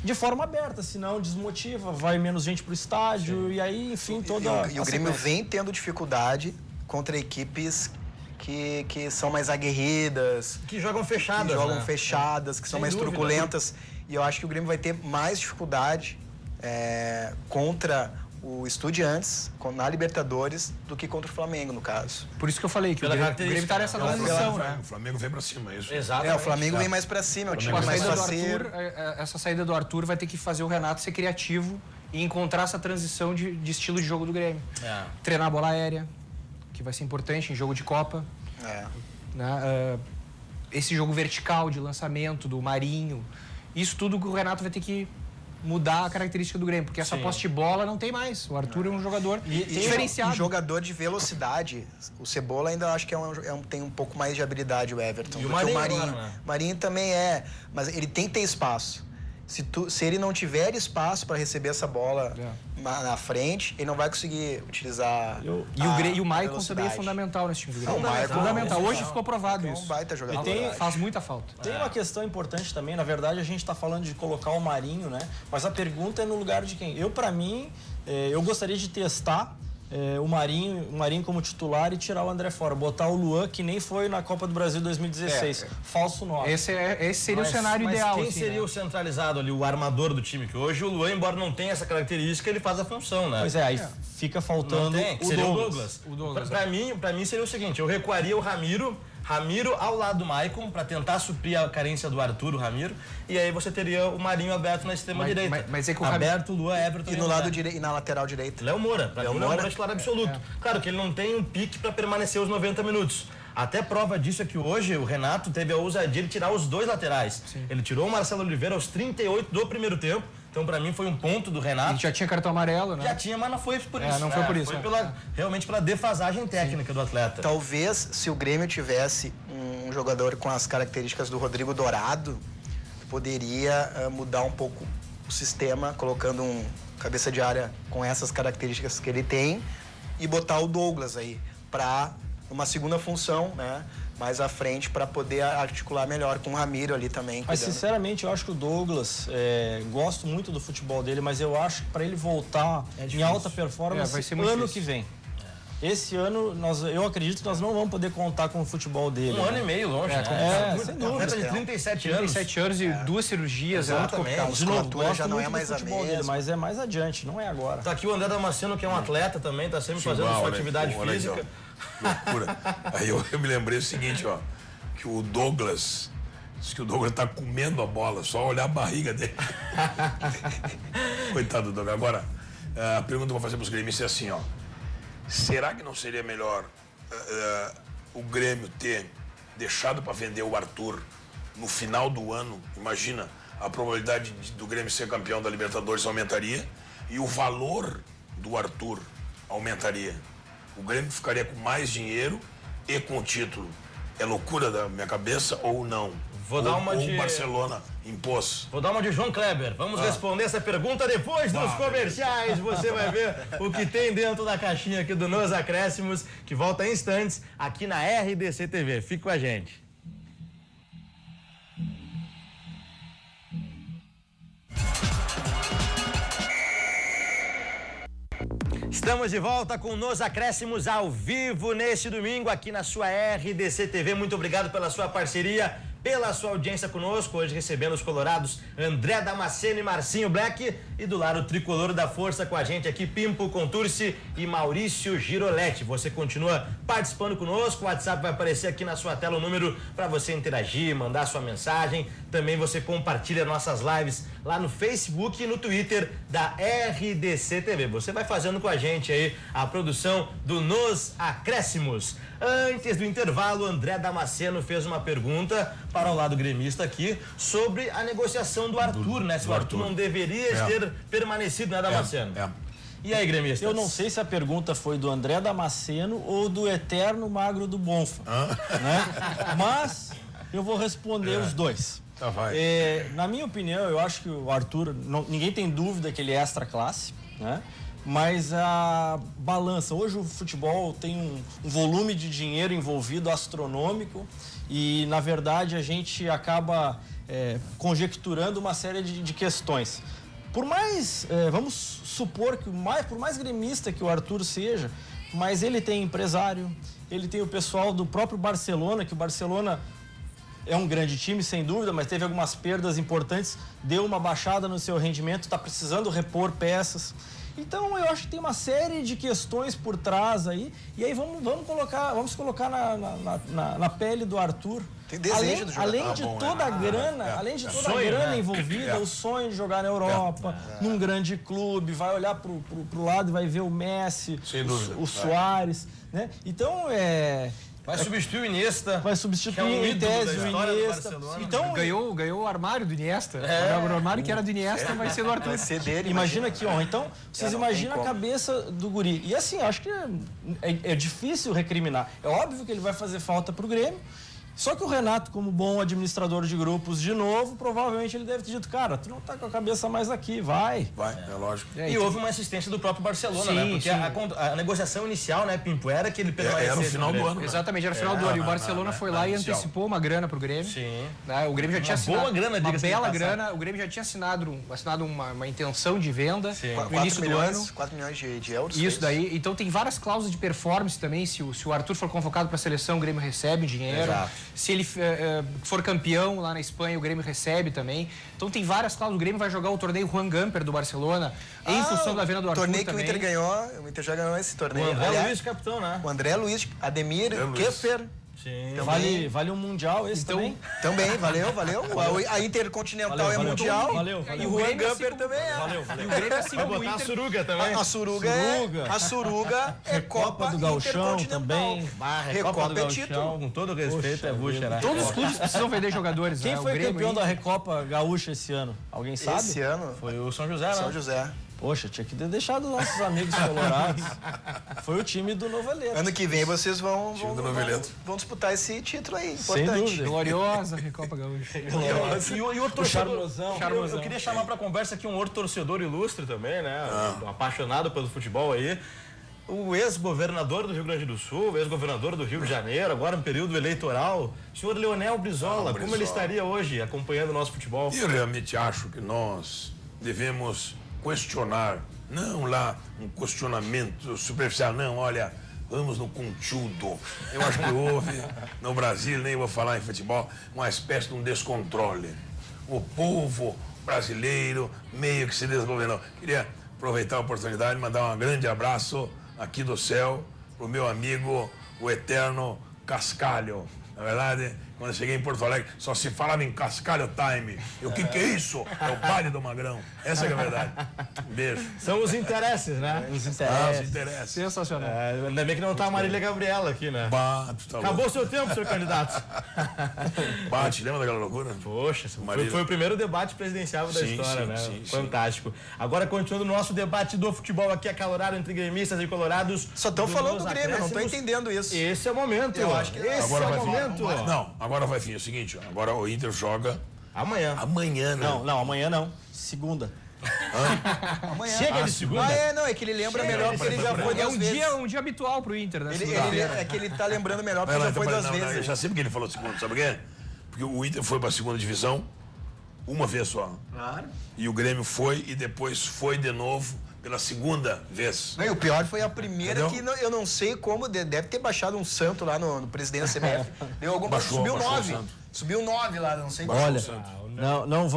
de forma aberta, senão desmotiva, vai menos gente pro estádio. E aí, enfim, E o Grêmio vem tendo dificuldade contra equipes que são mais aguerridas, que jogam fechadas, que são mais truculentas. E eu acho que o Grêmio vai ter mais dificuldade contra o Estudiantes na Libertadores do que contra o Flamengo, no caso. Por isso que eu falei que o Grêmio tá nessa transição, né? O Flamengo vem pra cima, isso. Exatamente. O Flamengo vem mais pra cima, o time mais faceiro. Essa saída do Arthur vai ter que fazer o Renato ser criativo e encontrar essa transição de estilo de jogo do Grêmio. Treinar a bola aérea, que vai ser importante em jogo de Copa. Né? Esse jogo vertical de lançamento do Marinho. Isso tudo que o Renato vai ter que mudar a característica do Grêmio, porque essa posse de bola não tem mais. O Arthur é um jogador diferenciado. Um jogador de velocidade. O Cebola ainda acho que tem um pouco mais de habilidade, o Everton. E o Marinho. O Marinho também mas ele tem que ter espaço. Se ele não tiver espaço para receber essa bola na frente, ele não vai conseguir utilizar E o Maicon também é fundamental nesse time do Grêmio. Fundamental. Hoje ficou provado isso. É um baita jogador. Faz muita falta. Tem uma questão importante também, na verdade a gente está falando de colocar o Marinho, né? Mas a pergunta é no lugar de quem? Para mim, eu gostaria de testar o Marinho como titular e tirar o André fora. Botar o Luan, que nem foi na Copa do Brasil 2016. Falso 9. Esse seria o cenário ideal. Quem seria o centralizado ali, o armador do time? Que hoje o Luan, embora não tenha essa característica, ele faz a função, né? Pois aí fica faltando o Douglas. Pra mim seria o seguinte, eu recuaria o Ramiro Ramiro ao lado do Maicon, para tentar suprir a carência do Arthur, o Ramiro, e aí você teria o Marinho aberto na extrema direita. Mas é que o aberto, Lua, Everton E no lado direito e na lateral direita. Léo Moura, pra mim, Léo Moura é titular absoluto. Claro que ele não tem um pique para permanecer os 90 minutos. Até prova disso é que hoje o Renato teve a ousadia de tirar os dois laterais. Sim. Ele tirou o Marcelo Oliveira aos 38 do primeiro tempo. Então, pra mim, foi um ponto do Renato. Ele já tinha cartão amarelo, né? Já tinha, mas não foi por isso. Não foi por isso. Foi realmente pela defasagem técnica do atleta. Talvez, se o Grêmio tivesse um jogador com as características do Rodrigo Dourado, poderia mudar um pouco o sistema, colocando um cabeça de área com essas características que ele tem e botar o Douglas aí para uma segunda função, né? Mais à frente para poder articular melhor com o Ramiro ali também. Mas sinceramente eu acho que o Douglas, gosto muito do futebol dele, mas eu acho que para ele voltar em alta performance vai ser muito ano difícil. que vem. Esse ano eu acredito que nós não vamos poder contar com o futebol dele. Um ano e meio longe, né? Sem dúvida. Atleta de 37 anos. 37 anos e 2 cirurgias, Exatamente. é muito complicado. De novo, gosto já não muito é mais do a futebol dele, mesma. mas é mais adiante, não é agora. Tá aqui o André Damasceno, que é um atleta também, tá sempre fazendo sua atividade física. Loucura. Aí eu me lembrei o seguinte, ó, que o Douglas, diz que o Douglas tá comendo a bola, só olhar a barriga dele. Coitado do Douglas. Agora, a pergunta que eu vou fazer pros gremistas é assim, ó. Será que não seria melhor o Grêmio ter deixado para vender o Arthur no final do ano? Imagina, a probabilidade do Grêmio ser campeão da Libertadores aumentaria e o valor do Arthur aumentaria. O Grêmio ficaria com mais dinheiro e com o título. É loucura da minha cabeça ou não? Vou dar uma de... o Barcelona impôs. Vou dar uma de João Kleber. Vamos responder essa pergunta depois dos comerciais. Você vai ver o que tem dentro da caixinha aqui do Nos Acréscimos, que volta em instantes aqui na RDC TV. Fique com a gente. Estamos de volta com Nos Acréscimos ao vivo neste domingo aqui na sua RDC TV. Muito obrigado pela sua parceria, pela sua audiência conosco. Hoje recebendo os colorados André Damasceno e Marcinho Black. E do lado tricolor da força com a gente aqui, Pimpo Contursi e Maurício Giroletti. Você continua participando conosco. O WhatsApp vai aparecer aqui na sua tela o número para você interagir, mandar sua mensagem. Também você compartilha nossas lives lá no Facebook e no Twitter da RDC TV. Você vai fazendo com a gente aí a produção do Nos Acréscimos. Antes do intervalo, André Damasceno fez uma pergunta para o lado gremista aqui sobre a negociação do Arthur, né? Se o Arthur não deveria ter permanecido, né, Damasceno? E aí, gremista? Eu não sei se a pergunta foi do André Damasceno ou do eterno magro do Bonfa, né? Mas eu vou responder os dois. Tá, vai. Na minha opinião, eu acho que o Arthur, ninguém tem dúvida que ele é extra classe, né? Mas a balança, hoje o futebol tem um volume de dinheiro envolvido astronômico e, na verdade, a gente acaba conjecturando uma série de questões. Por mais, vamos supor que por mais gremista que o Arthur seja, mas ele tem empresário, ele tem o pessoal do próprio Barcelona, que o Barcelona é um grande time, sem dúvida, mas teve algumas perdas importantes, deu uma baixada no seu rendimento, está precisando repor peças. Então eu acho que tem uma série de questões por trás aí, e aí vamos colocar na pele do Arthur. Tem desejo do jogador. Além de toda a grana, além de toda a grana envolvida, o sonho de jogar na Europa, num grande clube, vai olhar pro lado e vai ver o Messi, o Suárez, né? Então vai substituir o Iniesta. Vai substituir em tese o Iniesta. Então, ganhou o armário do Iniesta. O armário que era do Iniesta vai ser do Arthur. Vai ser dele. Imagina aqui, ó. Então, vocês imaginam a cabeça do guri. E assim, acho que é difícil recriminar. É óbvio que ele vai fazer falta pro Grêmio. Só que o Renato, como bom administrador de grupos, de novo, provavelmente ele deve ter dito, cara, tu não tá com a cabeça mais aqui, vai. Vai, é lógico. E houve uma assistência do próprio Barcelona, né? Porque a negociação inicial, né, Pimpo, era que ele permanecesse. Era no final do ano. Exatamente, era no final do ano. E o Barcelona foi lá e antecipou uma grana pro Grêmio. Sim. O Grêmio já tinha assinado. Boa grana, uma bela de grana. O Grêmio já tinha assinado uma intenção de venda no início do ano. 4 milhões de euros. Isso daí. Então tem várias cláusulas de performance também. Se o Arthur for convocado para a seleção, o Grêmio recebe dinheiro. Exato. Se ele for campeão lá na Espanha, o Grêmio recebe também. Então tem várias cláusulas. O Grêmio vai jogar o torneio Juan Gamper do Barcelona em função da venda do Arthur torneio também. Que o Inter ganhou, o Inter já ganhou esse torneio. O André Luiz, capitão, né? O André Luiz, Ademir, Keffer, Sim. Vale um Mundial esse também? Também, valeu. A Intercontinental Valeu, é valeu. Mundial. Valeu. E o Juan Gamper também é. Valeu. E o Grêmio assim Vai como o botar a Inter. Suruga também. A Suruga é Copa do Gauchão Intercontinental. também. Recopa é título. Com todo respeito, é bucha, né? Todos os clubes precisam vender jogadores, Quem né? foi O Grêmio campeão aí. da Recopa Gaúcha esse ano? Alguém sabe? Esse ano, Foi o São José, São né? José. Poxa, tinha que ter deixado nossos amigos colorados. Foi o time do Noveleto. Ano que vem vocês vão disputar esse título aí, Sem importante. dúvida. Gloriosa Recopa Gaúcha. E outro torcedor. Charmosão. Eu queria chamar pra conversa aqui um outro torcedor ilustre também, né? Um apaixonado pelo futebol aí. O ex-governador do Rio Grande do Sul, o ex-governador do Rio de Janeiro, agora no período eleitoral, o senhor Leonel Brizola. Como ele estaria hoje acompanhando o nosso futebol? Eu realmente acho que nós devemos questionar, não lá um questionamento superficial, não, olha, vamos no conteúdo. Eu acho que houve no Brasil, nem vou falar em futebol, uma espécie de um descontrole. O povo brasileiro meio que se desgovernou. Queria aproveitar a oportunidade e mandar um grande abraço aqui do céu pro meu amigo, o eterno Cascalho. Na verdade, quando eu cheguei em Porto Alegre, só se falava em Cascalho Time. E o que é isso? É o baile do Magrão. Essa que é a verdade. Um beijo. São os interesses, né? Os Os interesses. interesses. Sensacional. Ainda bem que não tá a Marília Gabriela aqui, né? Bate, tá Acabou o louco. seu tempo, senhor candidato. Bate, lembra daquela loucura? Poxa, Marília. foi o primeiro debate presidencial da Sim, história, sim, né? sim, sim. Fantástico. Agora, continuando o nosso debate do futebol aqui acalorado entre gremistas e colorados. Só estão falando nos do Grêmio, eu não tô acréscimos. entendendo isso. Esse é o momento. Eu acho que esse Agora é o vai momento. Não, agora vai vir. É o seguinte, ó, agora o Inter joga Amanhã. amanhã, né? Não, amanhã não. Segunda. Amanhã. Chega de segunda. É que ele lembra melhor porque ele já foi É duas vezes. um dia habitual pro Inter, né? É que ele tá lembrando melhor Vai porque lá, já foi então, duas não, eu vezes. já sei porque ele falou segundo, sabe por quê? Porque o Inter foi pra segunda divisão uma vez só. Claro. E o Grêmio foi e depois foi de novo pela segunda vez. Não, e o pior foi a primeira Entendeu? que eu não sei como, deve ter baixado um santo lá no presidente da CBF. Deu algum Baixou subiu o 9. santo. Subiu 9 lá, não sei como. Olha, não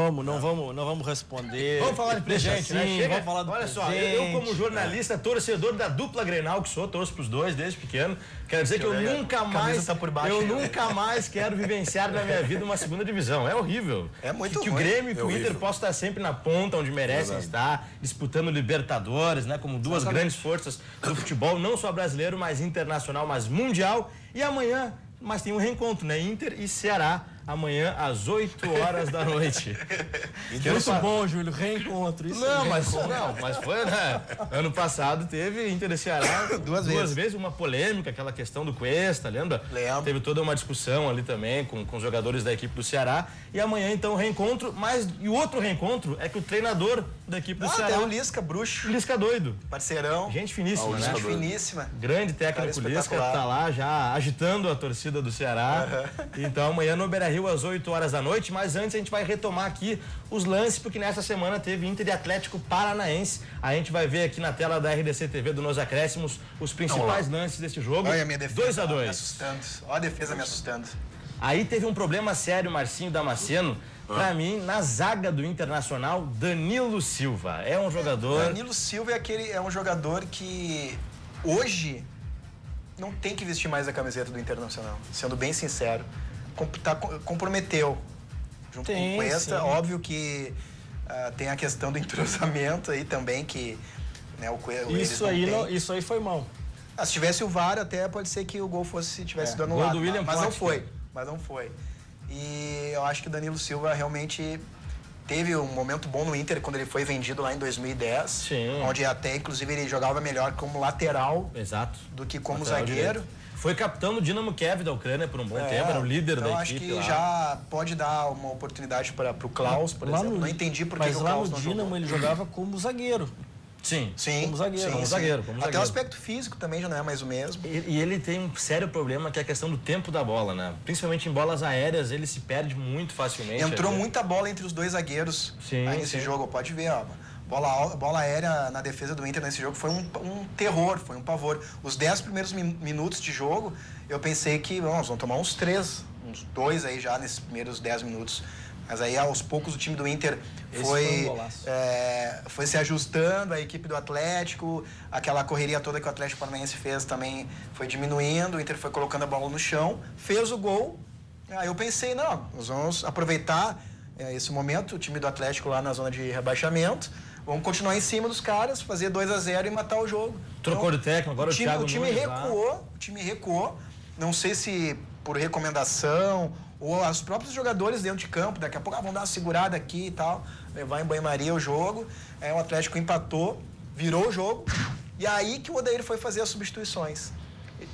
vamos responder. Vamos falar de presente, Deixa né? assim, Chega. vamos falar do Olha só, presente. eu como jornalista, torcedor da dupla Grenal que sou, torço pros dois desde pequeno, quero dizer que eu nunca mais, tá por baixo, eu né? nunca mais quero vivenciar na minha vida uma segunda divisão. É horrível. É muito que o ruim. Grêmio e que É o Inter horrível. possam estar sempre na ponta onde merecem estar, disputando Libertadores, né? Como duas grandes forças do futebol, não só brasileiro, mas internacional, mas mundial. E amanhã, mas tem um reencontro, né? Inter e Ceará. Amanhã, às 8 horas da noite. Muito bom, Júlio, reencontro. Isso Não, é mas reencontro. foi, né? Ano passado teve Inter e Ceará Duas vezes. uma polêmica, aquela questão do Cuesta, lembra? Lembro. Teve toda uma discussão ali também com os jogadores da equipe do Ceará. E amanhã, então, reencontro. E o outro reencontro é que o treinador da equipe do Ceará, Tem o Lisca, bruxo, Lisca doido. parceirão. Gente finíssima, né? Gente finíssima. Grande técnico Cara Lisca, espetacular. tá lá já agitando a torcida do Ceará. Então amanhã no Beira-Rio às 8 horas da noite, mas antes a gente vai retomar aqui os lances, porque nessa semana teve Inter e Atlético Paranaense. A gente vai ver aqui na tela da RDC TV do Nos Acréscimos os principais lances desse jogo. Olha a minha defesa. 2-2. Me assustando. Olha a defesa me assustando. Aí teve um problema sério, Marcinho Damasceno, pra mim, na zaga do Internacional, Danilo Silva. É um jogador... Danilo Silva é um jogador que hoje não tem que vestir mais a camiseta do Internacional, sendo bem sincero. Comprometeu. Junto Tem, com o Cuesta, sim. óbvio que tem a questão do entrosamento aí também, que né, Isso aí foi mão. se tivesse o VAR, até pode ser que o gol tivesse do anulado. gol do William mas não Potker. foi. Mas não foi. E eu acho que o Danilo Silva realmente teve um momento bom no Inter quando ele foi vendido lá em 2010. Sim. Onde até, inclusive, ele jogava melhor como lateral Exato. do que como Lateral zagueiro. direito. Foi capitão do Dinamo Kiev da Ucrânia por um bom tempo, era o líder então da acho equipe que lá. já pode dar uma oportunidade para o Klaus, por exemplo. Não entendi por que Mas o lá Klaus no não Dinamo jogou. ele jogava como zagueiro. Sim. Sim, como zagueiro. sim, Como sim. zagueiro, como Até zagueiro. o aspecto físico também já não é mais o mesmo. E ele tem um sério problema que é a questão do tempo da bola, né? Principalmente em bolas aéreas, ele se perde muito facilmente. Entrou ali. muita bola entre os dois zagueiros Sim, aí nesse sim. jogo. Pode ver, ó. Bola aérea na defesa do Inter nesse jogo foi um terror, foi um pavor. Os 10 primeiros minutos de jogo, eu pensei que nós vamos tomar uns 2 aí já nesses primeiros 10 minutos. Mas aí, aos poucos, o time do Inter Esse foi um golaço. foi se ajustando, a equipe do Atlético, aquela correria toda que o Atlético Paranaense fez também foi diminuindo, o Inter foi colocando a bola no chão, fez o gol. Aí eu pensei, não, nós vamos aproveitar esse momento, o time do Atlético lá na zona de rebaixamento, vamos continuar em cima dos caras, fazer 2-0 e matar o jogo. Trocou de técnico, agora o Thiago O time Nunes recuou, o time recuou, não sei se por recomendação ou os próprios jogadores dentro de campo, daqui a pouco vão dar uma segurada aqui e tal, levar em banho-maria o jogo. O Atlético empatou, virou o jogo, e aí que o Odair foi fazer as substituições.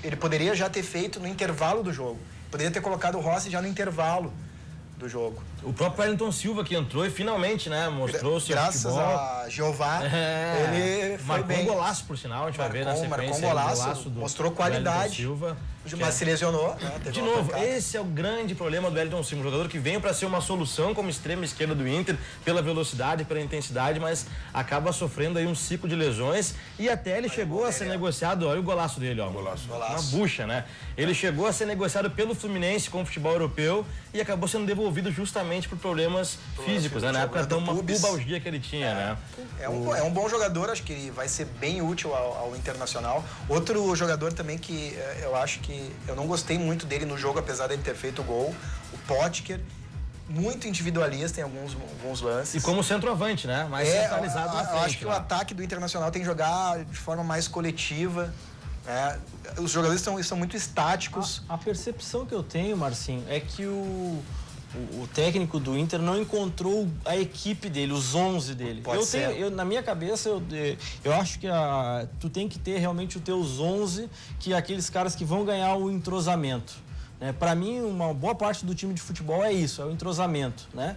Ele poderia já ter feito no intervalo do jogo, poderia ter colocado o Rossi já no intervalo do jogo. O próprio Wellington Silva que entrou e finalmente, né, mostrou seu Graças futebol. a Jeová, ele foi marcou bem. Um golaço, por sinal, a gente vai ver na sequência. Marcou um golaço, mostrou qualidade. Silva, Mas se lesionou, né? Teve de uma novo, pancada. esse é o grande problema do Wellington Silva, um jogador que veio para ser uma solução como extrema esquerda do Inter, pela velocidade, pela intensidade, mas acaba sofrendo aí um ciclo de lesões e até ele chegou a ser negociado, olha o golaço dele, ó. Golaço. Uma bucha, né? Ele chegou a ser negociado pelo Fluminense com o futebol europeu e acabou sendo devolvido justamente por problemas físicos, né? Na época tão uma pubalgia que ele tinha, né? É um bom jogador, acho que ele vai ser bem útil ao Internacional. Outro jogador também que eu acho que eu não gostei muito dele no jogo, apesar dele ter feito o gol, o Potker, muito individualista em alguns lances. E como centroavante, né? Mais centralizado na frente. Eu acho que o ataque do Internacional tem que jogar de forma mais coletiva. Os jogadores estão muito estáticos. A percepção que eu tenho, Marcinho, é que o técnico do Inter não encontrou a equipe dele, os 11 dele. Na minha cabeça, eu acho que tu tem que ter realmente os teus 11, que é aqueles caras que vão ganhar o entrosamento. Né? Para mim, uma boa parte do time de futebol é isso, é o entrosamento, né?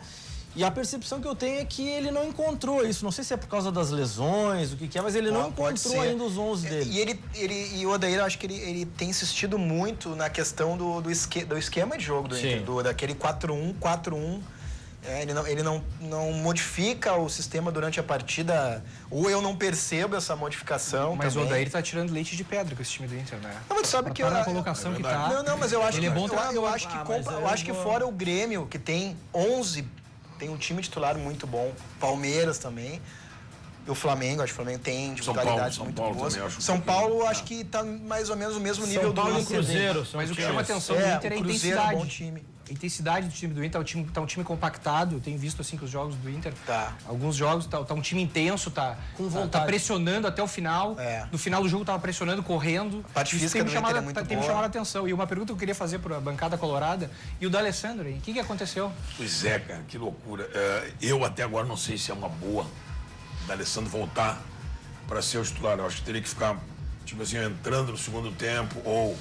E a percepção que eu tenho é que ele não encontrou isso. Não sei se é por causa das lesões, o que é, mas ele não encontrou ainda os 11 dele. E o Odair, eu acho que ele tem insistido muito na questão do esquema de jogo do Inter, daquele 4-1, 4-1. Ele não modifica o sistema durante a partida, ou eu não percebo essa modificação. Mas também. o Odair tá tirando leite de pedra com esse time do Inter, né? Não, mas sabe que na colocação que tá. Não, mas eu acho ele que é bom eu acho que fora o Grêmio, que tem 11, tem um time titular muito bom, Palmeiras também. O Flamengo, acho que o Flamengo tem individualidades muito boas. São Paulo, acho que tá mais ou menos o mesmo nível do Inter. Cruzeiro, mas o que chama atenção do Inter é a intensidade. É um bom time. A intensidade do time do Inter, tá um time compactado. Eu tenho visto assim que os jogos do Inter, Tá. alguns jogos tá um time intenso, Com vontade. tá pressionando até o final. No final do jogo tava pressionando, correndo. A parte física do Inter é muito tem me boa. chamado a atenção. E uma pergunta que eu queria fazer para a bancada colorada, e o D'Alessandro, hein? O que aconteceu? Pois é, cara, que loucura. Eu até agora não sei se é uma boa o D'Alessandro voltar para ser o titular. Eu acho que teria que ficar, tipo assim, entrando no segundo tempo ou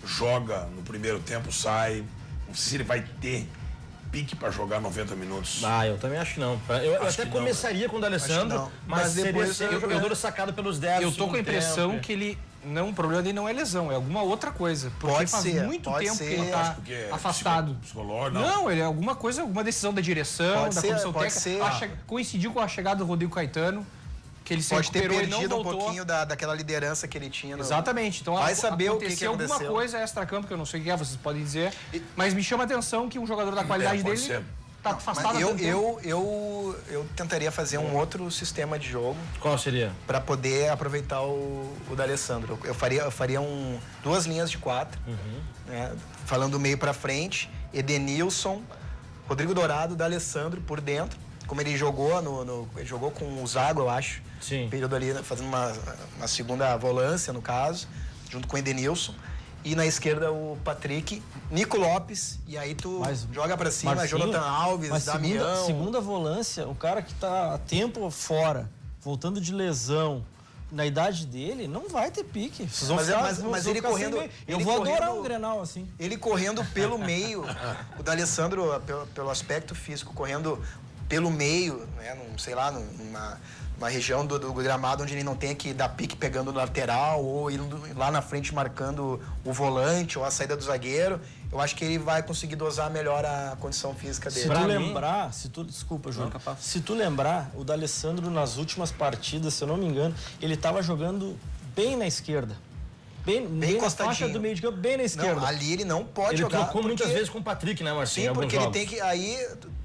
joga no primeiro tempo, sai. Não sei se ele vai ter pique para jogar 90 minutos. Eu também acho que não. Eu até começaria com o D'Alessandro, mas depois seria o jogador sacado pelos 10. Eu tô com a impressão que ele... o problema dele não é lesão, é alguma outra coisa. Porque faz muito tempo que ele tá afastado. Não, ele é alguma coisa, alguma decisão da direção, da comissão técnica. Coincidiu com a chegada do Rodrigo Caetano, que ele se recuperou e não voltou. Pode ter perdido um pouquinho daquela liderança que ele tinha. Exatamente. Então, vai saber o que aconteceu. Alguma coisa extra-campo, que eu não sei o que é, vocês podem dizer. Mas me chama a atenção que um jogador da qualidade dele tá afastado. Eu tentaria fazer um outro sistema de jogo. Qual seria? Para poder aproveitar o D'Alessandro. Eu faria duas linhas de 4, né? Falando meio para frente, Edenilson, Rodrigo Dourado, D'Alessandro por dentro. Como ele jogou ele jogou com o Zago, eu acho. Sim. Período ali, fazendo uma segunda volância, no caso, junto com o Edenilson. E na esquerda o Patrick, Nico Lopes, e aí tu joga pra cima, Marcinho, Jonathan Alves, Damião. Segunda volância, o cara que tá há tempo fora, voltando de lesão, na idade dele, não vai ter pique. Mas ele correndo... Eu vou adorar um Grenal assim. Ele correndo pelo meio, o D'Alessandro, pelo aspecto físico, correndo pelo meio, né, sei lá, numa região do gramado onde ele não tenha que dar pique pegando no lateral ou indo lá na frente marcando o volante ou a saída do zagueiro. Eu acho que ele vai conseguir dosar melhor a condição física dele. Desculpa, João. Se tu lembrar, o D'Alessandro nas últimas partidas, se eu não me engano, ele estava jogando bem na esquerda. Bem na faixa do meio de campo, bem na esquerda. Não, ali ele não pode ele jogar. Ele trocou muitas vezes com o Patrick, né, Marcinho? Sim, porque ele tem que... Aí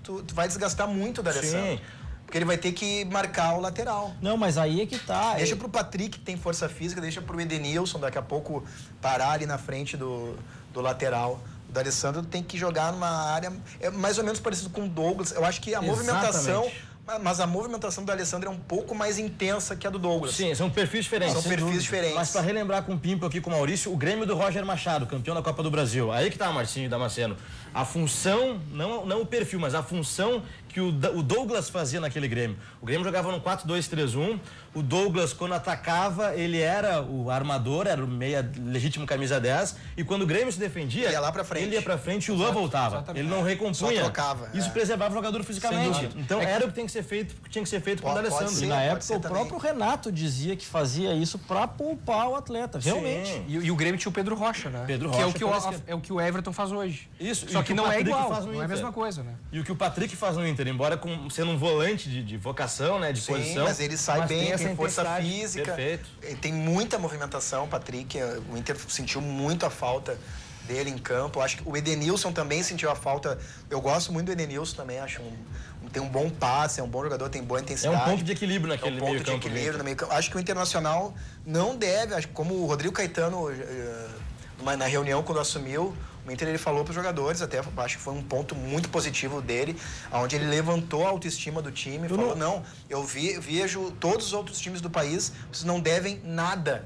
tu vai desgastar muito o D'Alessandro. Sim. Porque ele vai ter que marcar o lateral. Não, mas aí é que tá. Deixa pro Patrick, que tem força física, deixa pro Edenilson daqui a pouco parar ali na frente do lateral. O D'Alessandro tem que jogar numa área mais ou menos parecido com o Douglas. Eu acho que a movimentação... Mas a movimentação do D'Alessandro é um pouco mais intensa que a do Douglas. Sim, são perfis diferentes. São perfis diferentes. Mas para relembrar com o Pimpo aqui com o Maurício, o Grêmio do Roger Machado, campeão da Copa do Brasil. Aí que tá, Marcinho e Damasceno. A função, não o perfil, mas a função que o Douglas fazia naquele Grêmio. O Grêmio jogava no 4-2-3-1. O Douglas, quando atacava, ele era o armador, era o meia legítimo camisa 10. E quando o Grêmio se defendia, ia lá pra frente. Ele ia pra frente e o Luan voltava. Exatamente. Ele não recompunha. Só trocava. Isso preservava o jogador fisicamente. Então era o que tinha que ser feito com o D'Alessandro. ser. E na época o também. próprio Renato dizia que fazia isso pra poupar o atleta, realmente. Sim. E o Grêmio tinha o Pedro Rocha, né? Pedro que Rocha, é o que o Everton faz hoje. Isso, Só e que o não é Patrick igual, faz no não é a Inter. mesma coisa, né? E o que o Patrick faz no Inter, embora sendo um volante de vocação, né, de Sim, posição. mas ele sai bem, essa tem força intensidade. física. Perfeito. Ele tem muita movimentação, Patrick. O Inter sentiu muito a falta dele em campo. Acho que o Edenilson também sentiu a falta. Eu gosto muito do Edenilson também, acho tem um bom passe, é um bom jogador, tem boa É intensidade. um ponto de equilíbrio naquele meio campo. No meio campo. Acho que o Internacional não deve, acho que como o Rodrigo Caetano, na reunião quando assumiu, o Inter ele falou para os jogadores, até acho que foi um ponto muito positivo dele, onde ele levantou a autoestima do time, falou, não, eu vejo todos os outros times do país, vocês não devem nada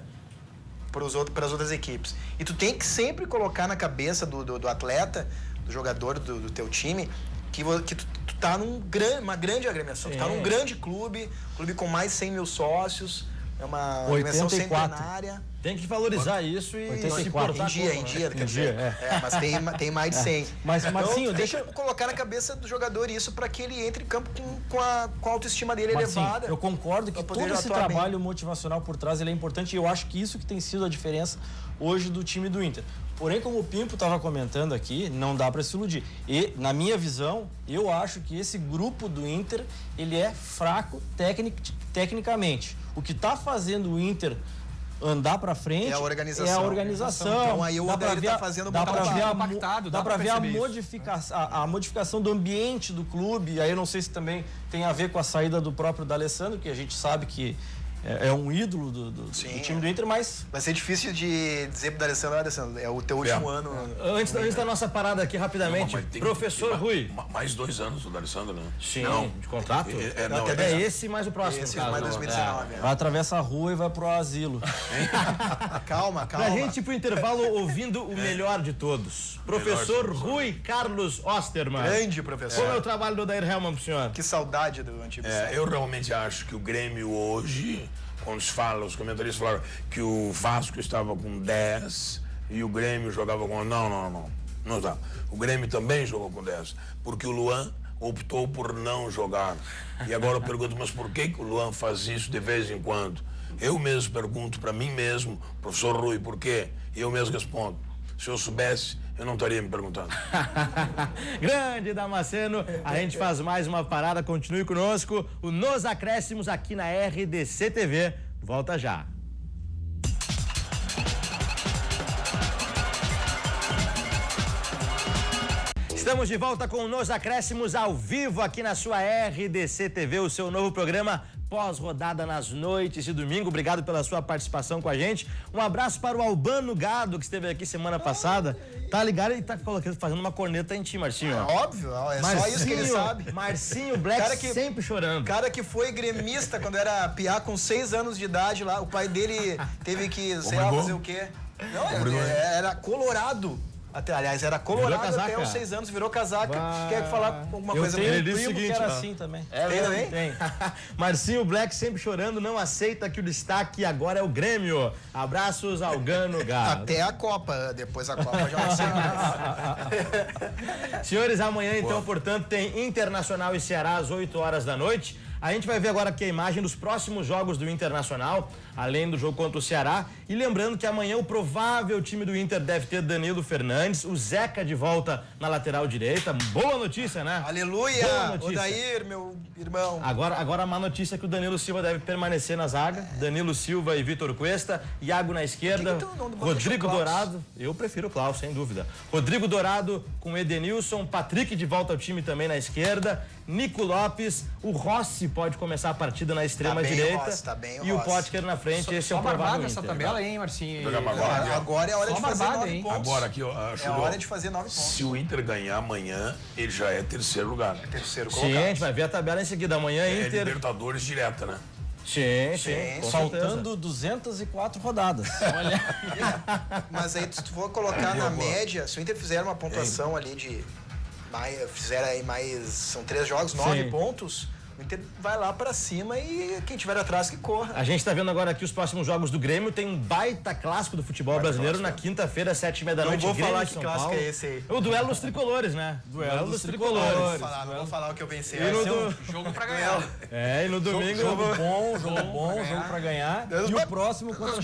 para as outras equipes. E tu tem que sempre colocar na cabeça do atleta, do jogador do teu time, que tu tá numa grande agremiação, tu tá num grande clube com mais de 100 mil sócios, é uma agremiação 84. centenária. Tem que valorizar isso e 84. se portar Em dia, quer dizer. Mas tem mais de 100. Mas, Marcinho, então, deixa eu colocar na cabeça do jogador isso para que ele entre em campo com a autoestima dele elevada. Eu concordo que pra poder todo esse atuar bem. trabalho motivacional por trás ele é importante e eu acho que isso que tem sido a diferença hoje do time do Inter. Porém, como o Pimpo estava comentando aqui, não dá para se iludir. E, na minha visão, eu acho que esse grupo do Inter, ele é fraco tecnicamente. O que está fazendo o Inter andar para frente é a organização. Então aí o Odair tá fazendo dá para ver compactado, dá para ver perceber a modificação do ambiente do clube. Aí eu não sei se também tem a ver com a saída do próprio D'Alessandro, que a gente sabe que é um ídolo do time do Inter, mas vai ser difícil de dizer pro D'Alessandro, é o teu último ano. Antes da nossa parada aqui, rapidamente, professor Rui. Mais 2 anos o D'Alessandro, né? Sim, Não. de contrato? É Esse mais o próximo. Esse caso, mais não. 2019. vai atravessar a rua e vai pro asilo. Calma. Pra gente ir pro intervalo ouvindo o melhor de todos. Professor Rui Carlos Osterman. Grande professor. Como é o trabalho do Odair Helman pro senhor? Que saudade do antigo. Eu realmente acho que o Grêmio hoje, quando se fala, os comentaristas falaram que o Vasco estava com 10 e o Grêmio jogava com... Não tá. O Grêmio também jogou com 10, porque o Luan optou por não jogar. E agora eu pergunto, mas por que o Luan faz isso de vez em quando? Eu mesmo pergunto para mim mesmo, professor Rui, por quê? E eu mesmo respondo. Se eu soubesse, eu não estaria me perguntando. Grande Damasceno, a gente faz mais uma parada, continue conosco. O Nos Acréscimos aqui na RDC TV. Volta já. Estamos de volta com Nos Acréscimos ao vivo aqui na sua RDC TV, o seu novo programa pós-rodada nas noites de domingo. Obrigado pela sua participação com a gente. Um abraço para o Albano Gado, que esteve aqui semana passada. Tá ligado e tá fazendo uma corneta em ti, Marcinho. Óbvio, só isso que ele sabe. Marcinho Black sempre chorando. Cara que foi gremista quando era piá com 6 anos de idade lá. O pai dele teve que, sei lá, fazer o quê? Não, era colorado. Aliás, era colorado até os 6 anos, virou casaca. Quer falar alguma coisa? Ele disse o primo seguinte, que era assim também. Tem também? Tem. Marcinho Black sempre chorando, não aceita que o destaque agora é o Grêmio. Abraços ao Gano Gado. Até a Copa, depois a Copa já não sei mais. Senhores, amanhã então, portanto, tem Internacional e Ceará às 8 horas da noite. A gente vai ver agora aqui a imagem dos próximos jogos do Internacional, além do jogo contra o Ceará. E lembrando que amanhã o provável time do Inter deve ter Danilo Fernandes, o Zeca de volta na lateral direita. Boa notícia, né? Aleluia! Boa notícia. Odair, meu irmão. Agora a má notícia é que o Danilo Silva deve permanecer na zaga. Danilo Silva e Vitor Cuesta. Iago na esquerda. Que tu não deixa Rodrigo o Klaus? Dourado. Eu prefiro o Klaus, sem dúvida. Rodrigo Dourado com Edenilson. Patrick de volta ao time também na esquerda. Nico Lopes. O Rossi pode começar a partida na extrema bem o direita. Rossi, tá bem o e o Rossi. Potker na frente. Esse é Só o provável barbada essa Inter. tabela, hein, Marcinho? Jogamos agora, aqui, ó. Agora é hora Só de fazer barbada, 9 hein? pontos. Agora aqui, ó. É hora de fazer 9 pontos. Se o Inter ganhar amanhã, ele já é terceiro lugar. Terceiro Sim, colocado. a gente vai ver a tabela em seguida. Amanhã É Inter. Libertadores direta, né? Sim, Sim, com Faltando 204 rodadas. Olha. Mas aí, se tu for colocar na média, se o Inter fizer uma pontuação ali de. Fizer aí mais. São 3 jogos, 9 Sim. pontos. O Inter vai lá pra cima e quem tiver atrás que corra. A gente tá vendo agora aqui os próximos jogos do Grêmio. Tem um baita clássico do futebol brasileiro na quinta-feira, 7h30 da noite. vou Grêmio falar e que São clássico Paulo. é esse aí. O duelo dos tricolores, né? Duelo dos tricolores. Não vou falar o que eu pensei. E no, Jogo pra ganhar. e no domingo. Jogo bom, jogo pra ganhar. E o próximo contra a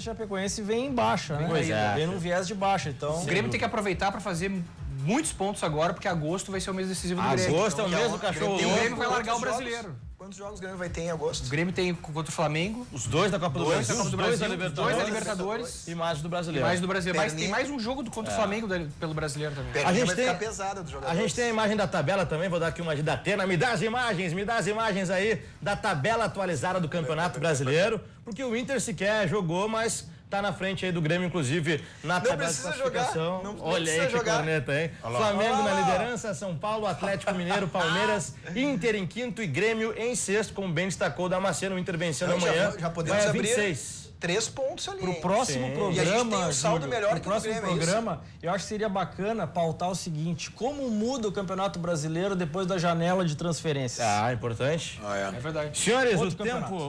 Chapecoense vem em baixa, né? Pois é. Vem num viés de baixa, então... O Grêmio tem que aproveitar pra fazer muitos pontos agora, porque agosto vai ser o mês decisivo do Grêmio. Agosto é o mês do cachorro E o louco. Grêmio vai largar o Quantos brasileiro. jogos? Quantos jogos o Grêmio vai ter em agosto? O Grêmio tem contra o Flamengo, Os dois da Copa do dois Brasil, da Copa do os dois da Brasil, Libertadores, dois da Libertadores e mais do brasileiro. mais do Brasileiro. Mas tem Perninha. mais um jogo contra o Flamengo pelo brasileiro também. Perninha gente vai tem- ficar pesada dos A jogadores. gente tem a imagem da tabela também, vou dar aqui uma de Datena. Me dá as imagens aí da tabela atualizada do Campeonato Brasileiro, porque o Inter sequer jogou, mas tá na frente aí do Grêmio, inclusive, na tabela de precisa classificação. jogar, não Olha aí precisa que jogar. corneta, hein? Flamengo na liderança, São Paulo, Atlético Mineiro, Palmeiras, Inter em quinto e Grêmio em sexto, como bem destacou o Damasceno, o Inter vencendo Não, amanhã. já podemos vai a abrir 26. 3 pontos ali. Pro próximo Sim. programa, E a gente tem um saldo Júlio, melhor pro que o do próximo Grêmio, é isso? programa, eu acho que seria bacana pautar o seguinte: como muda o Campeonato Brasileiro depois da janela de transferências? Ah, importante. É verdade. Senhores, Outro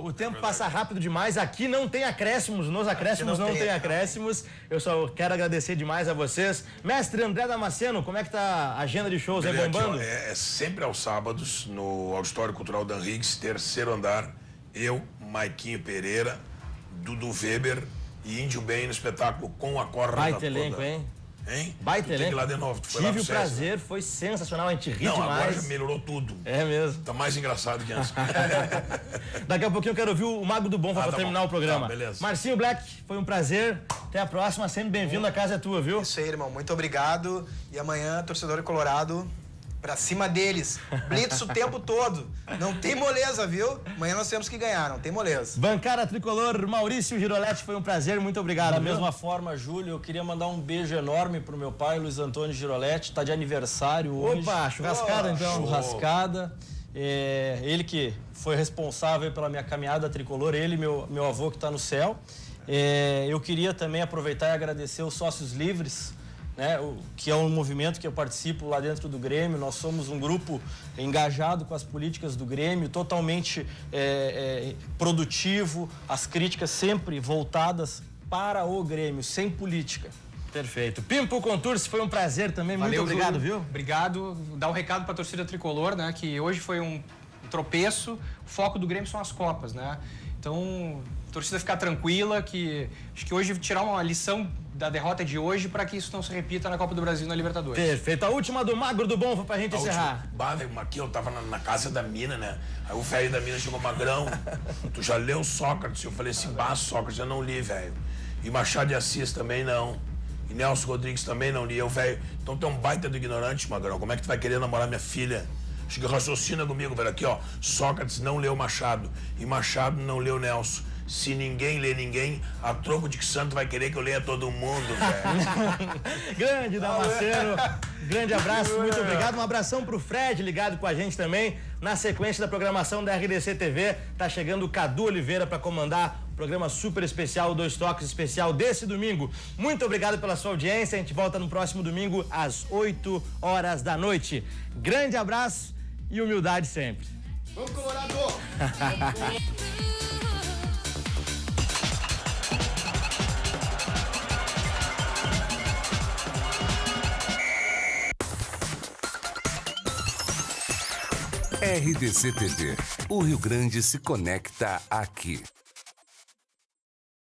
o tempo passa rápido demais. Aqui não tem acréscimos, nos acréscimos não tem acréscimos. Eu só quero agradecer demais a vocês. Mestre André Damasceno, como é que tá a agenda de shows aí Ele aqui, bombando? ó, é sempre aos sábados, no Auditório Cultural Dan Higgs, terceiro andar. Eu, Maiquinho Pereira, Dudu Weber e Índio Bem no espetáculo Com a Corda Baita Toda. elenco, hein? Hein? Baita Tu tem que ir elenco. lá de novo. Tu foi lá Tive no o SESC, prazer, foi sensacional, a gente ri né? Não, agora já demais. melhorou tudo. É mesmo. Tá mais engraçado que antes. Daqui a pouquinho eu quero ouvir o Mago do Bom pra tá terminar bom. o programa. Tá, beleza. Marcinho Black, foi um prazer. Até a próxima, sempre bem-vindo, a casa é tua, viu? Isso aí, irmão. Muito obrigado. E amanhã, torcedor colorado, pra cima deles. Blitz o tempo todo. Não tem moleza, viu? Amanhã nós temos que ganhar, não tem moleza. Bancada Tricolor, Maurício Giroletti, foi um prazer, muito obrigado. Da viu? mesma forma, Júlio, eu queria mandar um beijo enorme pro meu pai, Luiz Antônio Giroletti, tá de aniversário hoje. Opa, churrascada então. Churrascada. Ele que foi responsável pela minha caminhada tricolor, ele e meu avô que está no céu. Eu queria também aproveitar e agradecer os Sócios Livres, né, que é um movimento que eu participo lá dentro do Grêmio. Nós somos um grupo engajado com as políticas do Grêmio, totalmente produtivo, as críticas sempre voltadas para o Grêmio, sem política. Perfeito. Pimpo Contursi, foi um prazer também, muito obrigado, Júlio. viu? Obrigado. Dar um recado pra torcida tricolor, né? Que hoje foi um tropeço. O foco do Grêmio são as Copas, né? Então, a torcida ficar tranquila, que acho que hoje tirar uma lição da derrota de hoje para que isso não se repita na Copa do Brasil e na Libertadores. Perfeito. A última do Magro do Bom, pra gente encerrar. Aqui eu tava na casa da mina, né? Aí o velho da mina chegou, Magrão, tu já leu Sócrates? Eu falei assim, Sócrates eu não li, velho. E Machado de Assis também não. E Nelson Rodrigues também não li. Eu, velho, então tu é um baita do ignorante, Magrão. Como é que tu vai querer namorar minha filha? Acho que raciocina comigo, velho. Aqui, ó. Sócrates não leu Machado. E Machado não leu Nelson. Se ninguém lê ninguém, a troco de que santo vai querer que eu leia todo mundo, velho. Grande Damasceno, grande abraço, muito obrigado. Um abração pro Fred, ligado com a gente também. Na sequência da programação da RDC TV, tá chegando o Cadu Oliveira para comandar o programa super especial, o Dois Toques especial desse domingo. Muito obrigado pela sua audiência. A gente volta no próximo domingo às 8 horas da noite. Grande abraço e humildade sempre. Vamos, Colorado! RDC TV. O Rio Grande se conecta aqui.